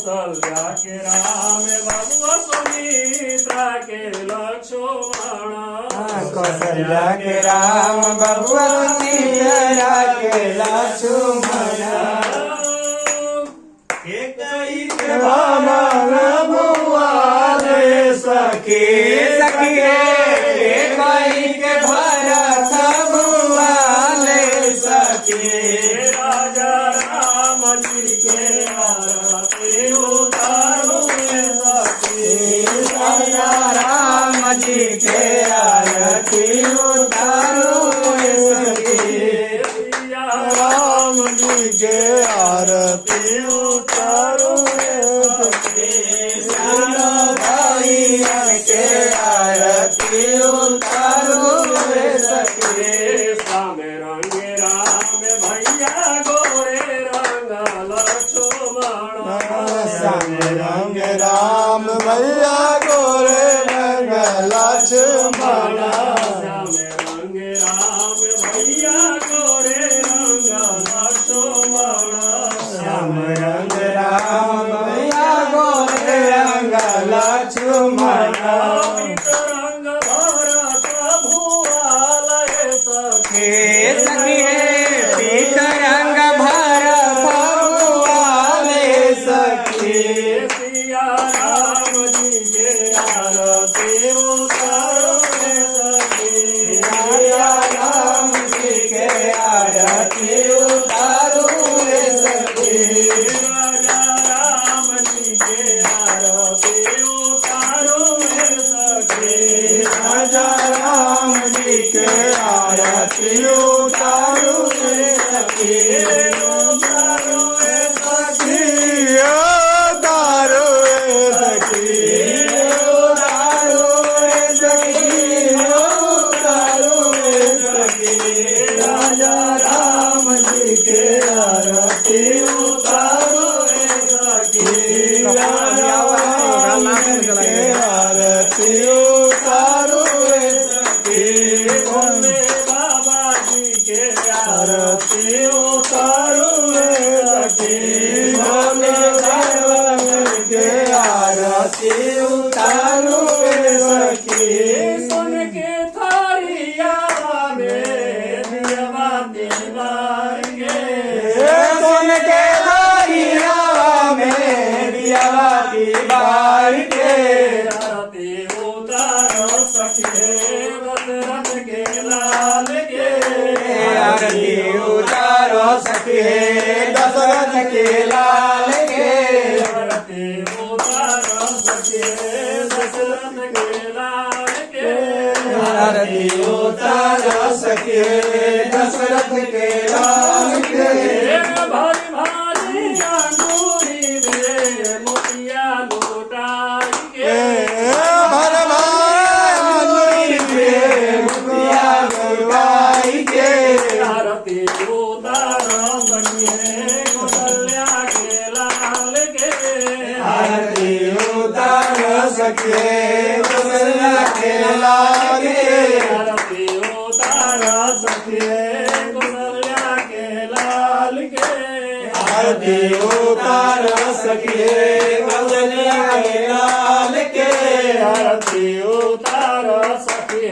कौशल्या के राम बबुआ सुमित्रा के लक्ष्मण कौशल्या के राम बबुआ सुमित्रा के लक्ष्मण सखी सखी कई के भरत बुआले सखी राजा राम जी के आरती उतारो सखी राजा राम जी के आरती उतारो सखी राम जी के आरती उतारो सखी के आरती उतारो सखी श्याम रंग राम भैया गोरे रंग लक्ष्मण श्याम रंग राम भैया गोरे रंग लक्ष्मण श्याम रंग राम भैया गोरे रंग लक्ष्मण श्याम रंग राम भैया गोरे रंग लक्ष्मण रंग भरत भुआलय सखी सखी पीत रंग भरत भुआले सखी सिया राम जी के आरती उतारो सखी राजा राम जी के आरती उतारो सखी राजा राम जी के आरती उतारो सखी राजा राम जी के आरती उतारो सखी उतारो सखी उतारो सखी उतारो सखी उतारो सखी राजा राम जी के आरती उतारो सखी राजा राम जी के आरती उतारो सखी भोले बाबा जी के आरती उतारो सखी भोले बाबा के आरती उतारो सखी सुन के थारिया में दियवा दीवार के सुन के धारिया में दियावा दीवार के आरती उतारो सखी दशरथ के लाल के आरती उतारो सखी दशरथ के लाल के आरती उतारो सखी दशरथ के लाल के आरती उतारो सखी दशरथ के लाल के भारी भारी अंगूरी में मोतिया लुटाई के भर भाई के मुखिया गुरुवाई के आरती उतारो सखी कौशल्या के लाल के आरती उतारो सखी कौशल्या के लाल के आरती उतारो सखी कौशल्या के लाल के आरती उतारो सखी कौशल्या के लाल के आरती उतारो सखी